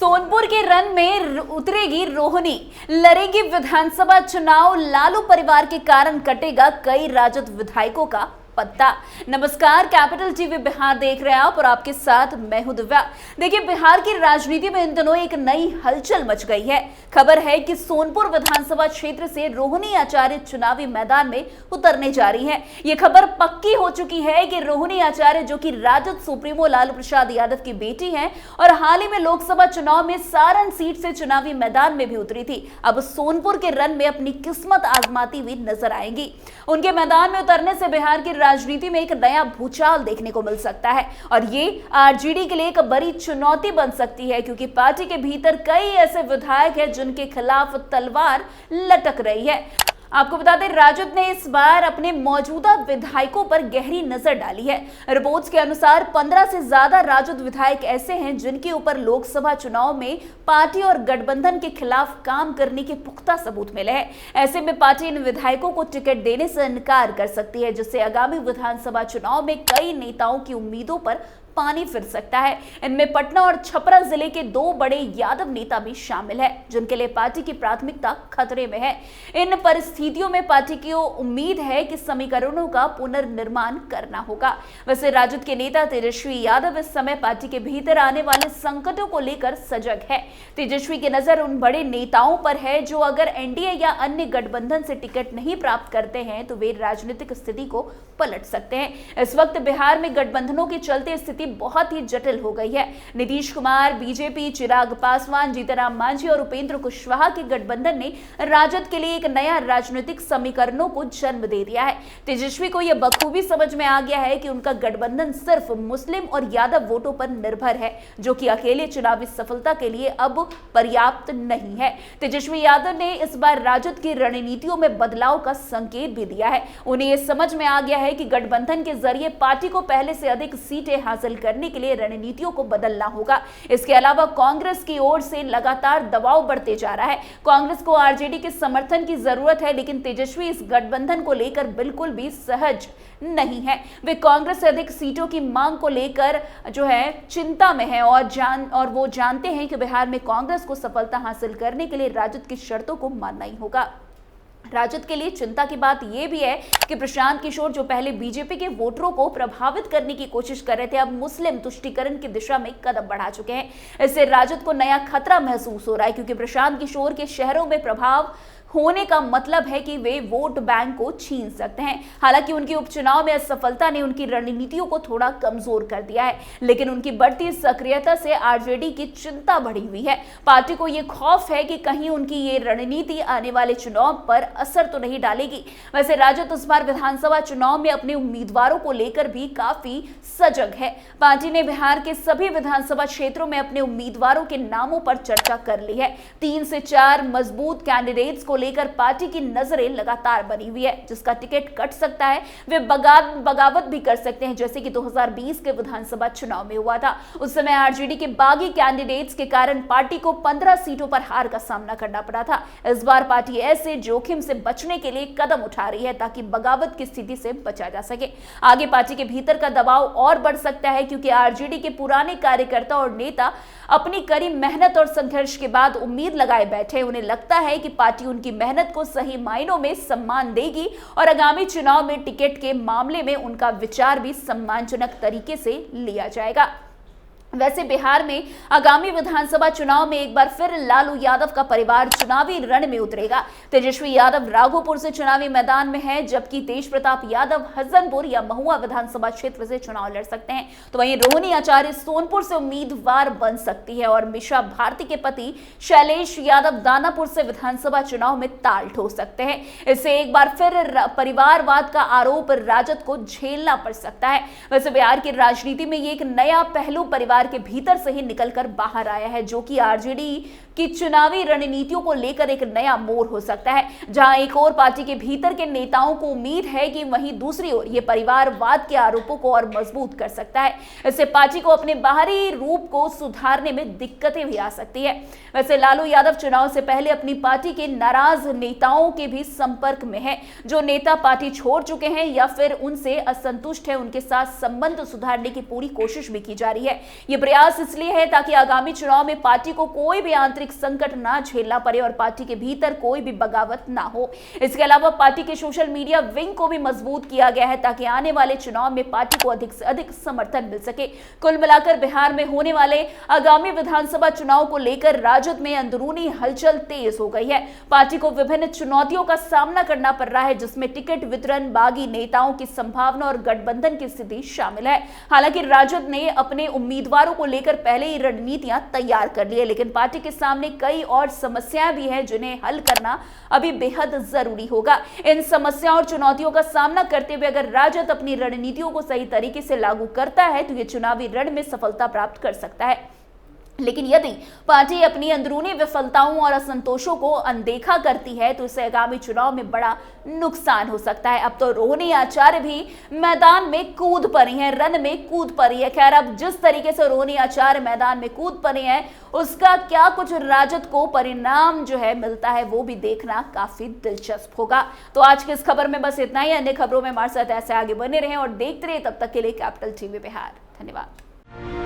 सोनपुर के रण में उतरेगी रोहिणी, लड़ेगी विधानसभा चुनाव। लालू परिवार के कारण कटेगा कई राजद विधायकों का पत्ता। नमस्कार, कैपिटल टीवी बिहार देख रहे हैं आप और आपके साथ मैं हूं दिव्या। देखिए, बिहार की राजनीति में इन दिनों एक नई हलचल मच गई है। खबर है कि सोनपुर विधानसभा क्षेत्र से रोहिणी आचार्य चुनावी मैदान में उतरने जा रही हैं। ये खबर पक्की हो चुकी है कि रोहिणी आचार्य, जो कि राजद सुप्रीमो लालू प्रसाद यादव की बेटी हैं और हाल ही में लोकसभा चुनाव में सारण सीट से चुनावी मैदान में भी उतरी थी, अब सोनपुर के रण में अपनी किस्मत आजमाती हुई नजर आएंगी। उनके मैदान में उतरने से बिहार की राजनीति में एक नया भूचाल देखने को मिल सकता है और ये आरजेडी के लिए एक बड़ी चुनौती बन सकती है, क्योंकि पार्टी के भीतर कई ऐसे विधायक हैं जिनके खिलाफ तलवार लटक रही है। आपको बता दें, राजद ने इस बार अपने मौजूदा विधायकों पर गहरी नजर डाली है। रिपोर्ट्स के अनुसार 15 से ज्यादा राजद विधायक ऐसे हैं जिनके ऊपर लोकसभा चुनाव में पार्टी और गठबंधन के खिलाफ काम करने के पुख्ता सबूत मिले हैं। ऐसे में पार्टी इन विधायकों को टिकट देने से इनकार कर सकती है, जिससे आगामी विधानसभा चुनाव में कई नेताओं की उम्मीदों पर पानी फिर सकता है। इनमें पटना और छपरा जिले के 2 बड़े यादव नेता भी शामिल हैं, जिनके लिए पार्टी की प्राथमिकता खतरे में है। इन परिस्थितियों में पार्टी की उम्मीद है कि समीकरणों का पुनर्निर्माण करना होगा। वैसे राजद के नेता तेजस्वी यादव इस समय पार्टी के भीतर आने वाले संकटों को लेकर सजग है। तेजस्वी की नजर उन बड़े नेताओं पर है जो अगर एनडीए या अन्य गठबंधन से टिकट नहीं प्राप्त करते हैं तो वे राजनीतिक स्थिति को पलट सकते हैं। इस वक्त बिहार में गठबंधनों के चलते स्थिति बहुत ही जटिल हो गई है। नीतीश कुमार, बीजेपी, चिराग पासवान, जीतनराम मांझी और उपेंद्र कुशवाहा के गठबंधन ने राजद के लिए एक नया राजनीतिक समीकरणों को जन्म दे दिया है। तेजस्वी को यह बखूबी समझ में आ गया है कि उनका गठबंधन सिर्फ मुस्लिम और यादव वोटों पर निर्भर है, जो कि अकेले चुनावी सफलता के लिए अब पर्याप्त नहीं है। तेजस्वी यादव ने इस बार राजद की रणनीतियों में बदलाव का संकेत भी दिया है। उन्हें यह समझ में आ गया है कि गठबंधन के जरिए पार्टी को पहले से अधिक सीटें हासिल करने के लिए रणनीतियों को बदलना होगा। इसके अलावा कांग्रेस की ओर से लगातार दबाव बढ़ते जा रहा है। कांग्रेस को आरजेडी के समर्थन की जरूरत है, लेकिन तेजस्वी इस गठबंधन को लेकर बिल्कुल भी सहज नहीं है। वे कांग्रेस से अधिक सीटों की मांग को लेकर जो है चिंता में है और वो जानते हैं कि बिहार में कांग्रेस को सफलता हासिल करने के लिए राजद की शर्तों को मानना ही होगा। राजद के लिए चिंता की बात यह भी है कि प्रशांत किशोर, जो पहले बीजेपी के वोटरों को प्रभावित करने की कोशिश कर रहे थे, अब मुस्लिम तुष्टीकरण की दिशा में कदम बढ़ा चुके हैं। इससे राजद को नया खतरा महसूस हो रहा है, क्योंकि प्रशांत किशोर के शहरों में प्रभाव होने का मतलब है कि वे वोट बैंक को छीन सकते हैं। हालांकि उनकी उपचुनाव में असफलता ने उनकी रणनीतियों को थोड़ा कमजोर कर दिया है, लेकिन उनकी बढ़ती सक्रियता से आरजेडी की चिंता बढ़ी हुई है। पार्टी को यह खौफ है कि कहीं उनकी ये रणनीति आने वाले चुनाव पर असर तो नहीं डालेगी। वैसे राजद इस बार विधानसभा चुनाव में अपने उम्मीदवारों को लेकर भी काफी सजग है। पार्टी ने बिहार के सभी विधानसभा क्षेत्रों में अपने उम्मीदवारों के नामों पर चर्चा कर ली है। 3 से 4 मजबूत कैंडिडेट्स को लेकर पार्टी की नजरें लगातार बनी हुई है। जिसका टिकट कट सकता है वे बगावत भी कर सकते हैं, जैसे कि 2020 के विधानसभा चुनाव में हुआ था। उस समय आरजेडी के बागी कैंडिडेट्स के कारण पार्टी को 15 सीटों पर हार का सामना करना पड़ा था। इस बार पार्टी ऐसे जोखिम से बचने के लिए कदम उठा रही है ताकि बगावत की स्थिति से बचा जा सके। आगे पार्टी के भीतर का दबाव और बढ़ सकता है, क्योंकि आरजेडी के पुराने कार्यकर्ता और नेता अपनी कड़ी मेहनत और संघर्ष के बाद उम्मीद लगाए बैठे। उन्हें लगता है कि पार्टी उनकी मेहनत को सही मायनों में सम्मान देगी और आगामी चुनाव में टिकट के मामले में उनका विचार भी सम्मानजनक तरीके से लिया जाएगा। वैसे बिहार में आगामी विधानसभा चुनाव में एक बार फिर लालू यादव का परिवार चुनावी रण में उतरेगा। तेजस्वी यादव राघोपुर से चुनावी मैदान में है, जबकि तेज प्रताप यादव हसनपुर या महुआ विधानसभा क्षेत्र से चुनाव लड़ सकते हैं। तो वहीं रोहिणी आचार्य सोनपुर से उम्मीदवार बन सकती है और मिशा भारती के पति शैलेश यादव दानापुर से विधानसभा चुनाव में ताल ठोक सकते हैं। इससे एक बार फिर परिवारवाद का आरोप राजद को झेलना पड़ सकता है। वैसे बिहार की राजनीति में ये एक नया पहलू परिवार के भीतर से ही निकलकर बाहर आया है, जो कि आरजेडी की चुनावी रणनीतियों को लेकर एक नया मोड़ हो सकता है। जहां एक और पार्टी के भीतर के नेताओं को उम्मीद है कि वहीं दूसरी ओर यह परिवारवाद के आरोपों को और मजबूत कर सकता है। इससे पार्टी को अपने बाहरी रूप को सुधारने में दिक्कतें भी आ सकती है। वैसे लालू यादव चुनाव से पहले अपनी पार्टी के नाराज नेताओं के भी संपर्क में है। जो नेता पार्टी छोड़ चुके हैं या फिर उनसे असंतुष्ट है, उनके साथ संबंध सुधारने की पूरी कोशिश भी की जा रही है। ये प्रयास इसलिए है ताकि आगामी चुनाव में पार्टी को कोई भी आंतरिक संकट ना झेलना पड़े और पार्टी के भीतर कोई भी बगावत ना हो। इसके अलावा पार्टी के सोशल मीडिया विंग को भी मजबूत किया गया है ताकि आने वाले चुनाव में पार्टी को अधिक से अधिक समर्थन मिल सके। कुल मिलाकर बिहार में होने वाले आगामी विधानसभा चुनाव को लेकर राजद में अंदरूनी हलचल तेज हो गई है। पार्टी को विभिन्न चुनौतियों का सामना करना पड़ रहा है, जिसमें टिकट वितरण, बागी नेताओं की संभावना और गठबंधन की स्थिति शामिल है। हालांकि राजद ने अपने उम्मीदवारों को लेकर पहले ही रणनीतियां तैयार कर ली है, लेकिन पार्टी के सामने कई और समस्याएं भी हैं जिन्हें हल करना अभी बेहद जरूरी होगा। इन समस्याओं और चुनौतियों का सामना करते हुए अगर राजद अपनी रणनीतियों को सही तरीके से लागू करता है तो ये चुनावी रण में सफलता प्राप्त कर सकता है। लेकिन यदि पार्टी अपनी अंदरूनी विफलताओं और असंतोषों को अनदेखा करती है तो इससे आगामी चुनाव में बड़ा नुकसान हो सकता है। अब तो रोहिणी आचार्य भी मैदान में कूद पड़ी हैं, रन में कूद पड़ी है। खैर, अब जिस तरीके से रोहिणी आचार्य मैदान में कूद पड़ी हैं उसका क्या कुछ राजद को परिणाम जो है मिलता है वो भी देखना काफी दिलचस्प होगा। तो आज की इस खबर में बस इतना ही। अन्य खबरों में हमारे साथ ऐसे आगे बने रहें और देखते रहिए। तब तक के लिए कैपिटल टीवी बिहार। धन्यवाद।